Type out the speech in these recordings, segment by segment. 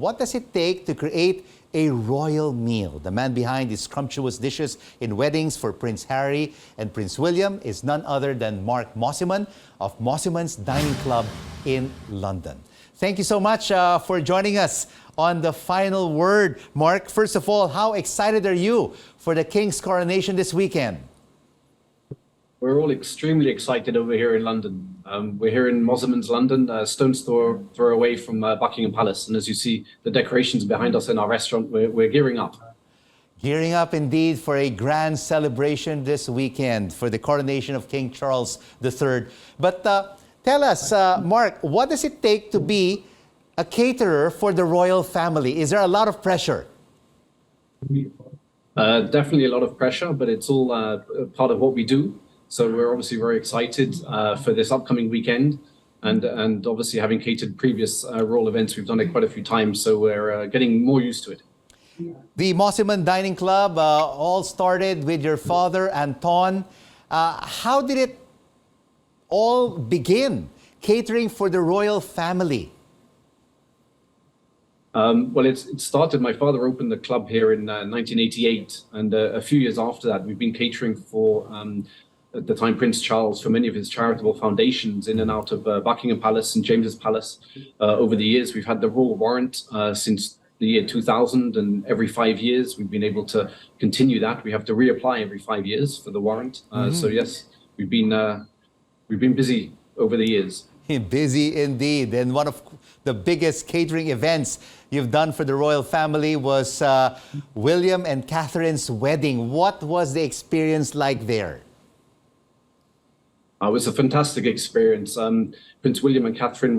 what does it take to create a royal meal? The man behind these scrumptious dishes in weddings for Prince Harry and Prince William is none other than Mark Mosimann of Mosimann's Dining Club in London. Thank you so much for joining us on The Final Word. Mark, first of all, how excited are you for the King's coronation this weekend? We're all extremely excited over here in London. We're here in Mosimann's London, stone's throw away from Buckingham Palace. And as you see, the decorations behind us in our restaurant, we're gearing up. Gearing up indeed for a grand celebration this weekend for the coronation of King Charles III. But tell us, Mark, what does it take to be a caterer for the royal family? Is there a lot of pressure? Definitely a lot of pressure, but it's all part of what we do. So we're obviously very excited for this upcoming weekend. And obviously having catered previous royal events, we've done it quite a few times. So we're getting more used to it. The Mosimann Dining Club all started with your father, Anton. How did it all begin, catering for the royal family? Well, it started, my father opened the club here in 1988. And a few years after that, we've been catering for, at the time, Prince Charles, for many of his charitable foundations in and out of Buckingham Palace and James's Palace. Over the years, we've had the Royal Warrant since the year 2000, and every 5 years we've been able to continue that. We have to reapply every 5 years for the warrant. So yes, we've been busy over the years. Busy indeed. And one of the biggest catering events you've done for the royal family was William and Catherine's wedding. What was the experience like there? It was a fantastic experience. Prince William and Catherine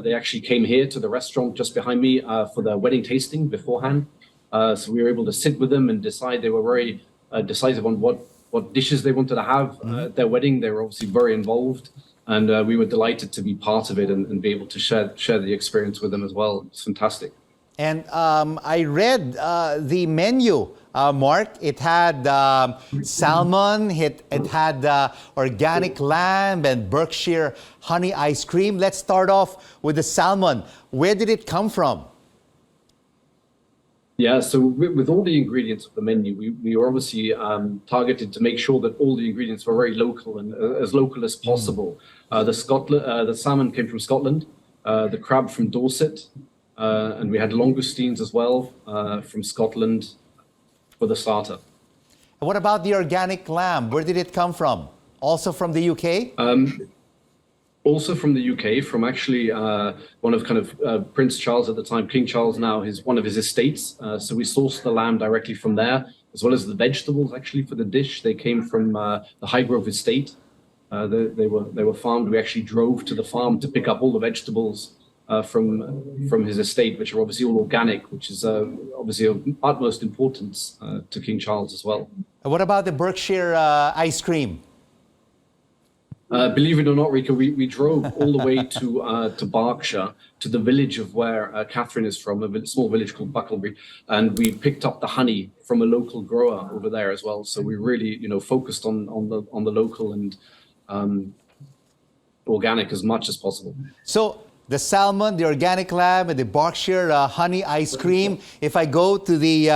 they actually came here to the restaurant just behind me for the wedding tasting beforehand. So we were able to sit with them and decide. They were very decisive on what dishes they wanted to have at their wedding. They were obviously very involved, and we were delighted to be part of it and be able to share the experience with them as well. It's fantastic. And I read the menu, Mark. It had salmon, it had organic lamb and Berkshire honey ice cream. Let's start off with the salmon. Where did it come from? Yeah, so with all the ingredients of the menu, we were obviously targeted to make sure that all the ingredients were very local and as local as possible. The salmon came from Scotland, the crab from Dorset, and we had langoustines as well from Scotland for the starter. What about the organic lamb? Where did it come from? Also from the UK? Also from the UK, from actually one of Prince Charles at the time, King Charles now, one of his estates. So we sourced the lamb directly from there, as well as the vegetables actually for the dish. They came from the Highgrove estate. They were farmed. We actually drove to the farm to pick up all the vegetables from his estate, which are obviously all organic, which is obviously of utmost importance to King Charles as well. And what about the Berkshire ice cream? Believe it or not, Rico, we drove all the way to Berkshire, to the village of where Catherine is from, a small village called Bucklebury, and we picked up the honey from a local grower over there as well. So we really, focused on the local and organic as much as possible. So the salmon, the organic lamb, and the Berkshire honey ice cream. If I go to the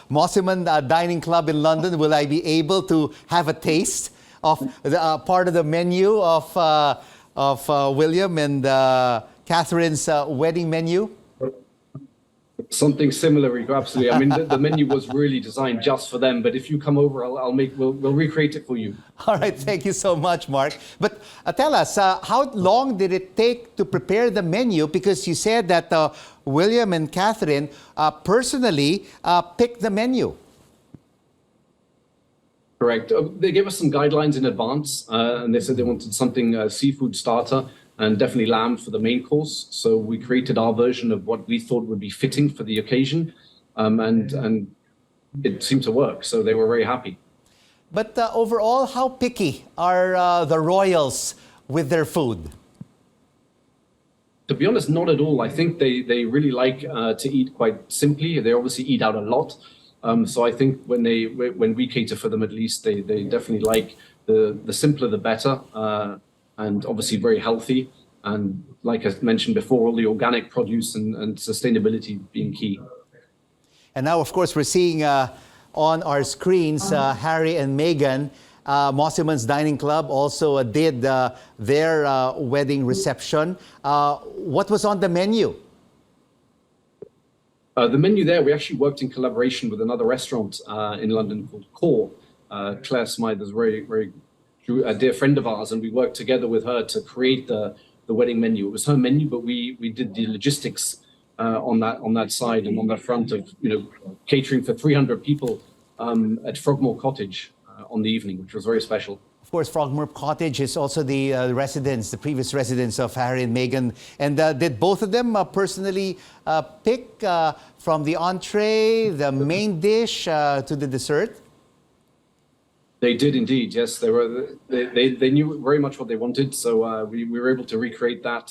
Mosimann Dining Club in London, will I be able to have a taste of the part of the menu of William and Catherine's wedding menu? Something similar, Rico, absolutely. I mean, the menu was really designed just for them. But if you come over, we'll recreate it for you. All right, thank you so much, Mark. But tell us, how long did it take to prepare the menu? Because you said that William and Catherine personally picked the menu. Correct. They gave us some guidelines in advance, and they said they wanted something seafood starter and definitely lamb for the main course. So we created our version of what we thought would be fitting for the occasion, and it seemed to work. So they were very happy. But overall, how picky are the royals with their food? To be honest, not at all. I think they really like to eat quite simply. They obviously eat out a lot. So I think when we cater for them, at least they definitely like the simpler the better, and obviously very healthy and like I mentioned before, all the organic produce and sustainability being key. And now, of course, we're seeing on our screens Harry and Meghan. Mosimann's Dining Club also did their wedding reception. What was on the menu? The menu there, we actually worked in collaboration with another restaurant in London called Core. Claire Smythe is a very a dear friend of ours, and we worked together with her to create the wedding menu. It was her menu, but we did the logistics on that side and on the front of catering for 300 people at Frogmore Cottage on the evening, which was very special. Of course, Frogmore Cottage is also the residence, the previous residence of Harry and Meghan. And did both of them personally pick from the entree, the main dish, to the dessert? They did indeed, yes. They knew very much what they wanted, so we were able to recreate that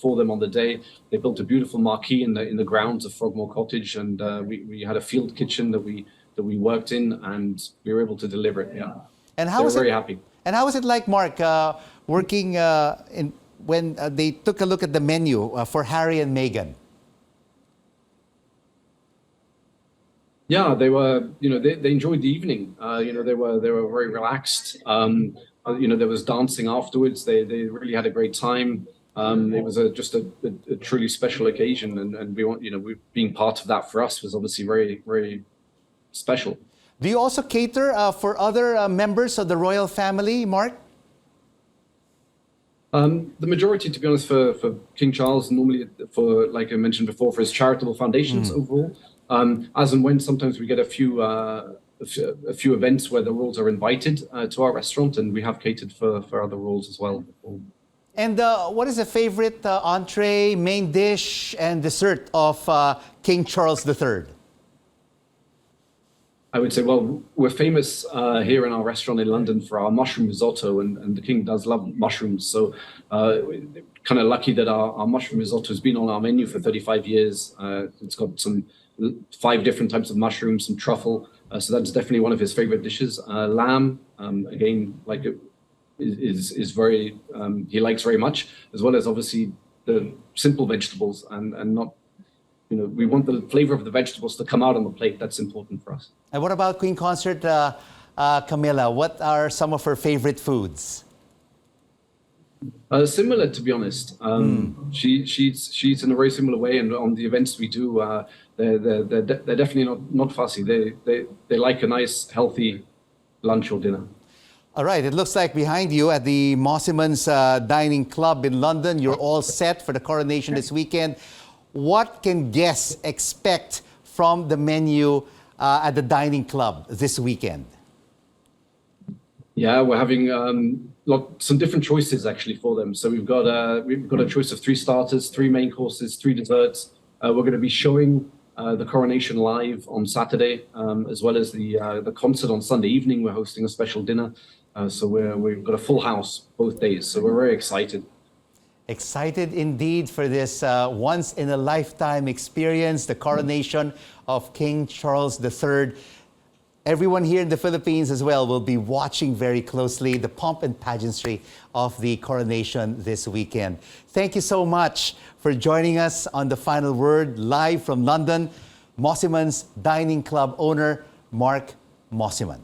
for them on the day. They built a beautiful marquee in the grounds of Frogmore Cottage, and we had a field kitchen that we worked in, and we were able to deliver it. Yeah, and they were very happy. And how was it like, Mark, working when they took a look at the menu for Harry and Meghan? Yeah, they were, they enjoyed the evening. They were very relaxed. There was dancing afterwards. They really had a great time. It was just a truly special occasion, and we being part of that for us was obviously very, very special. Do you also cater for other members of the royal family, Mark? The majority, to be honest, for King Charles, normally for, like I mentioned before, for his charitable foundations overall. As and when sometimes we get a few events where the royals are invited to our restaurant, and we have catered for other royals as well. And what is the favorite entree, main dish, and dessert of King Charles III? I would say, well, we're famous here in our restaurant in London for our mushroom risotto, and the King does love mushrooms. So kind of lucky that our mushroom risotto has been on our menu for 35 years. It's got 5 different types of mushrooms, some truffle. So that's definitely one of his favorite dishes. Lamb, again, is very, he likes very much, as well as obviously the simple vegetables and not, we want the flavor of the vegetables to come out on the plate. That's important for us. And what about Queen Consort Camilla? What are some of her favorite foods? Similar, to be honest. She's in a very similar way, and on the events we do, they're definitely not fussy. They like a nice, healthy lunch or dinner. All right, it looks like behind you at the Mosimann's Dining Club in London, you're all set for the coronation this weekend. What can guests expect from the menu at the Dining Club this weekend? Yeah, we're having some different choices actually for them. So we've got a choice of 3 starters, 3 main courses, 3 desserts. We're going to be showing the coronation live on Saturday, as well as the concert on Sunday evening. We're hosting a special dinner, so we've got a full house both days. So we're very excited. Excited indeed for this once-in-a-lifetime experience, the coronation of King Charles III. Everyone here in the Philippines as well will be watching very closely the pomp and pageantry of the coronation this weekend. Thank you so much for joining us on The Final Word, live from London. Mosimann's Dining Club owner, Mark Mosimann.